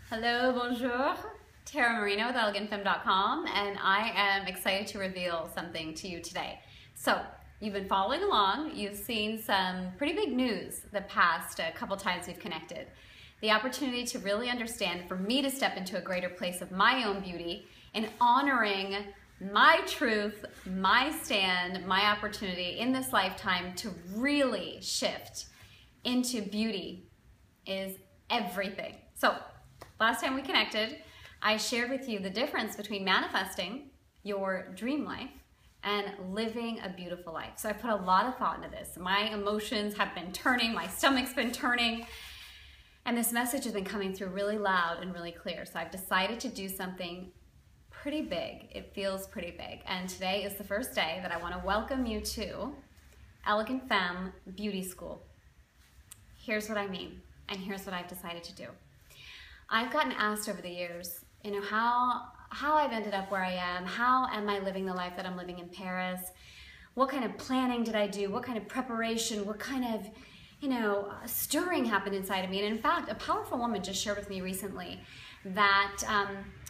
Hello, bonjour. Tara Marino with elegantfemme.com, and I am excited to reveal something to you today. So, you've been following along. You've seen some pretty big news the past couple times we've connected. The opportunity to really understand, for me to step into a greater place of my own beauty and honoring my truth, my stand, my opportunity in this lifetime to really shift into beauty is everything. So, last time we connected, I shared with you the difference between manifesting your dream life and living a beautiful life. So I put a lot of thought into this. My emotions have been turning, my stomach's been turning, and this message has been coming through really loud and really clear. So I've decided to do something pretty big. It feels pretty big. And today is the first day that I want to welcome you to Elegant Femme Beauty School. Here's what I mean, and here's what I've decided to do. I've gotten asked over the years, how I've ended up where I am, how am I living the life that I'm living in Paris, what kind of planning did I do, what kind of preparation, what kind of, stirring happened inside of me. And in fact, a powerful woman just shared with me recently that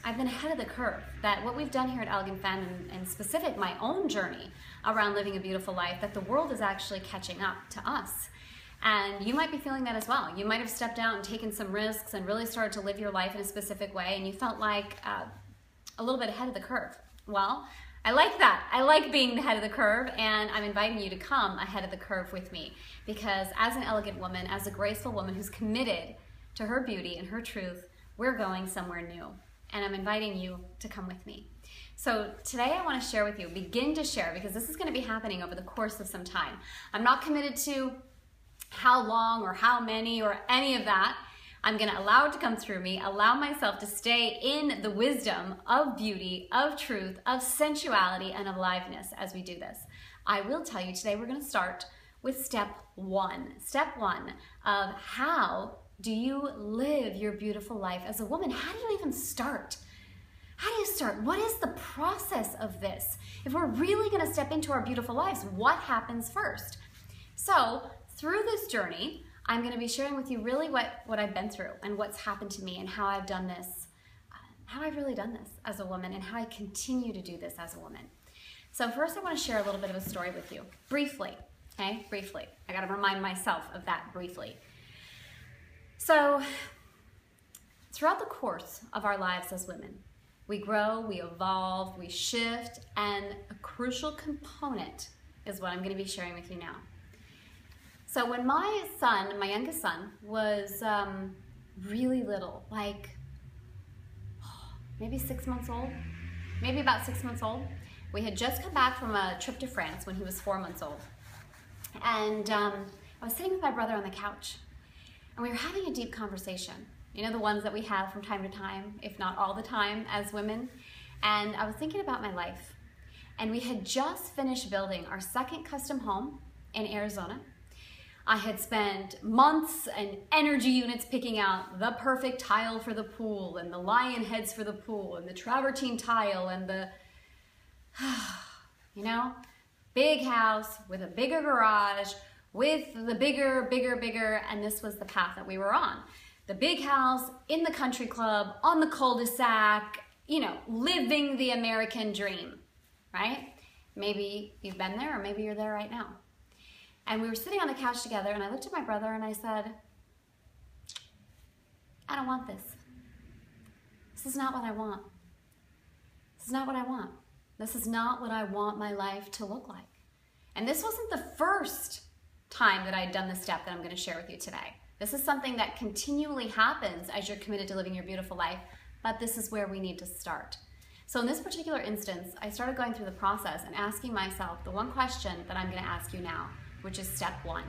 I've been ahead of the curve, that what we've done here at Elegant Femme, and specific my own journey around living a beautiful life, that the world is actually catching up to us. And you might be feeling that as well. You might have stepped out and taken some risks and really started to live your life in a specific way, and you felt like a little bit ahead of the curve. Well, I like that. I like being the head of the curve, and I'm inviting you to come ahead of the curve with me, because as an elegant woman, as a graceful woman who's committed to her beauty and her truth, we're going somewhere new, and I'm inviting you to come with me. So today I want to share with you, begin to share, because this is going to be happening over the course of some time. I'm not committed to how long or how many or any of that. I'm going to allow it to come through me, allow myself to stay in the wisdom of beauty, of truth, of sensuality, and of aliveness as we do this. I will tell you today we're going to start with step one. Step one of how do you live your beautiful life as a woman? How do you even start? How do you start? What is the process of this? If we're really going to step into our beautiful lives, what happens first? So, through this journey, I'm going to be sharing with you really what I've been through and what's happened to me and how I've done this, how I've really done this as a woman and how I continue to do this as a woman. So first I want to share a little bit of a story with you, briefly, okay? Briefly. I got to remind myself of that briefly. So throughout the course of our lives as women, we grow, we evolve, we shift, and a crucial component is what I'm going to be sharing with you now. So when my son, my youngest son, was really little, like maybe 6 months old, maybe about 6 months old, we had just come back from a trip to France when he was 4 months old. And I was sitting with my brother on the couch, and we were having a deep conversation. You know, the ones that we have from time to time, if not all the time as women. And I was thinking about my life. And we had just finished building our second custom home in Arizona. I had spent months and energy units picking out the perfect tile for the pool and the lion heads for the pool and the travertine tile and the, big house with a bigger garage with the bigger, and this was the path that we were on. The big house in the country club, on the cul-de-sac, living the American dream, right? Maybe you've been there or maybe you're there right now. And we were sitting on the couch together, and I looked at my brother and I said, I don't want this. This is not what I want. This is not what I want. This is not what I want my life to look like. And this wasn't the first time that I'd done the step that I'm going to share with you today. This is something that continually happens as you're committed to living your beautiful life, but this is where we need to start. So in this particular instance, I started going through the process and asking myself the one question that I'm going to ask you now, which is step one.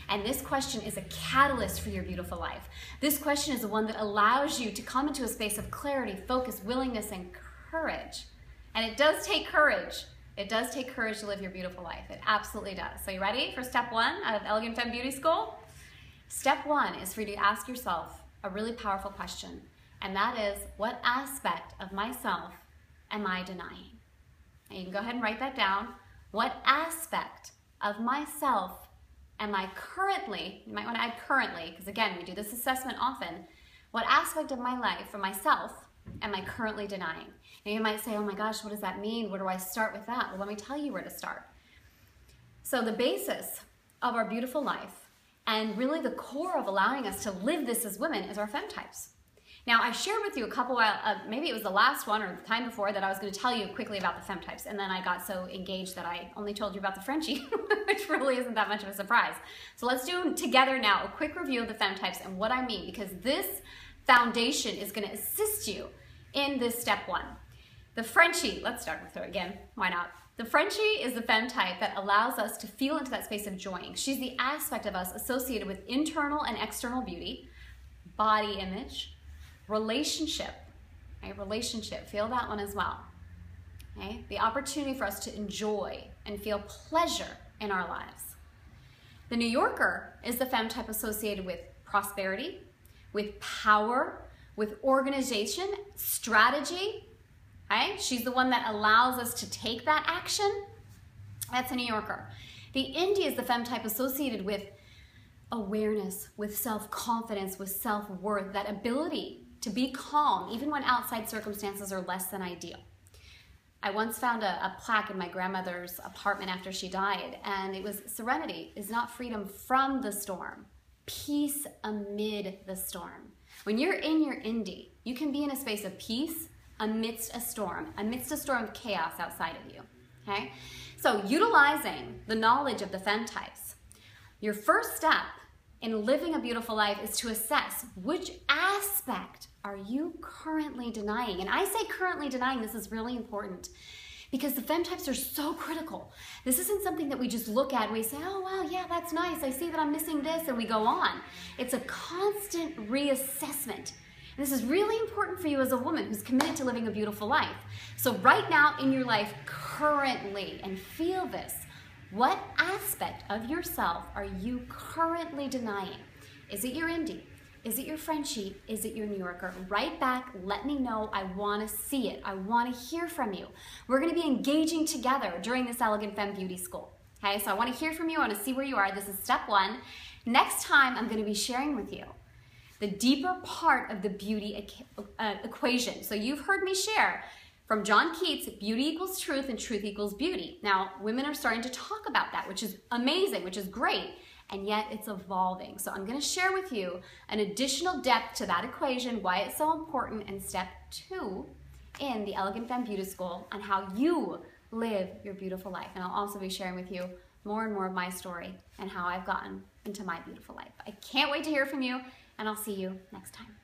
And this question is a catalyst for your beautiful life. This question is the one that allows you to come into a space of clarity, focus, willingness, and courage. And it does take courage. It does take courage to live your beautiful life. It absolutely does. So you ready for step one of Elegant Femme Beauty School? Step one is for you to ask yourself a really powerful question. And that is, what aspect of myself am I denying? And you can go ahead and write that down. What aspect of myself am I currently, you might want to add currently, because again, we do this assessment often, What aspect of my life for myself am I currently denying? And you might say, oh my gosh, what does that mean? Where do I start with that? Well, let me tell you where to start. So the basis of our beautiful life and really the core of allowing us to live this as women is our femme types. Now, I shared with you a couple maybe it was the last one or the time before that I was going to tell you quickly about the femme types, and then I got so engaged that I only told you about the Frenchie, which really isn't that much of a surprise. So let's do together now a quick review of the femme types and what I mean, because this foundation is going to assist you in this step one. The Frenchie, let's start with her again, why not? The Frenchie is the femme type that allows us to feel into that space of joying. She's the aspect of us associated with internal and external beauty, body image, relationship, right? Relationship, feel that one as well. Okay? The opportunity for us to enjoy and feel pleasure in our lives. The New Yorker is the femme type associated with prosperity, with power, with organization, strategy. Okay? She's the one that allows us to take that action. That's a New Yorker. The Indie is the femme type associated with awareness, with self-confidence, with self-worth, that ability to be calm even when outside circumstances are less than ideal. I once found a plaque in my grandmother's apartment after she died, and it was, serenity is not freedom from the storm, peace amid the storm. When you're in your Indie, you can be in a space of peace amidst a storm of chaos outside of you, okay? So utilizing the knowledge of the femme types, your first step in living a beautiful life is to assess which aspect are you currently denying. And I say currently denying, this is really important because the femme types are so critical. This isn't something that we just look at and we say, oh wow, yeah, that's nice. I see that I'm missing this, and we go on. It's a constant reassessment. And this is really important for you as a woman who's committed to living a beautiful life. So right now in your life currently, and feel this, what aspect of yourself are you currently denying? Is it your Indie? Is it your Frenchie? Is it your New Yorker? Write back, let me know. I want to see it. I want to hear from you. We're going to be engaging together during this Elegant Femme Beauty School. Okay, so I want to hear from you. I want to see where you are. This is step one. Next time, I'm going to be sharing with you the deeper part of the beauty equation. So you've heard me share from John Keats, beauty equals truth and truth equals beauty. Now, women are starting to talk about that, which is amazing, which is great, and yet it's evolving. So I'm gonna share with you an additional depth to that equation, why it's so important, and step two in the Elegant Femme Beauty School on how you live your beautiful life. And I'll also be sharing with you more and more of my story and how I've gotten into my beautiful life. I can't wait to hear from you, and I'll see you next time.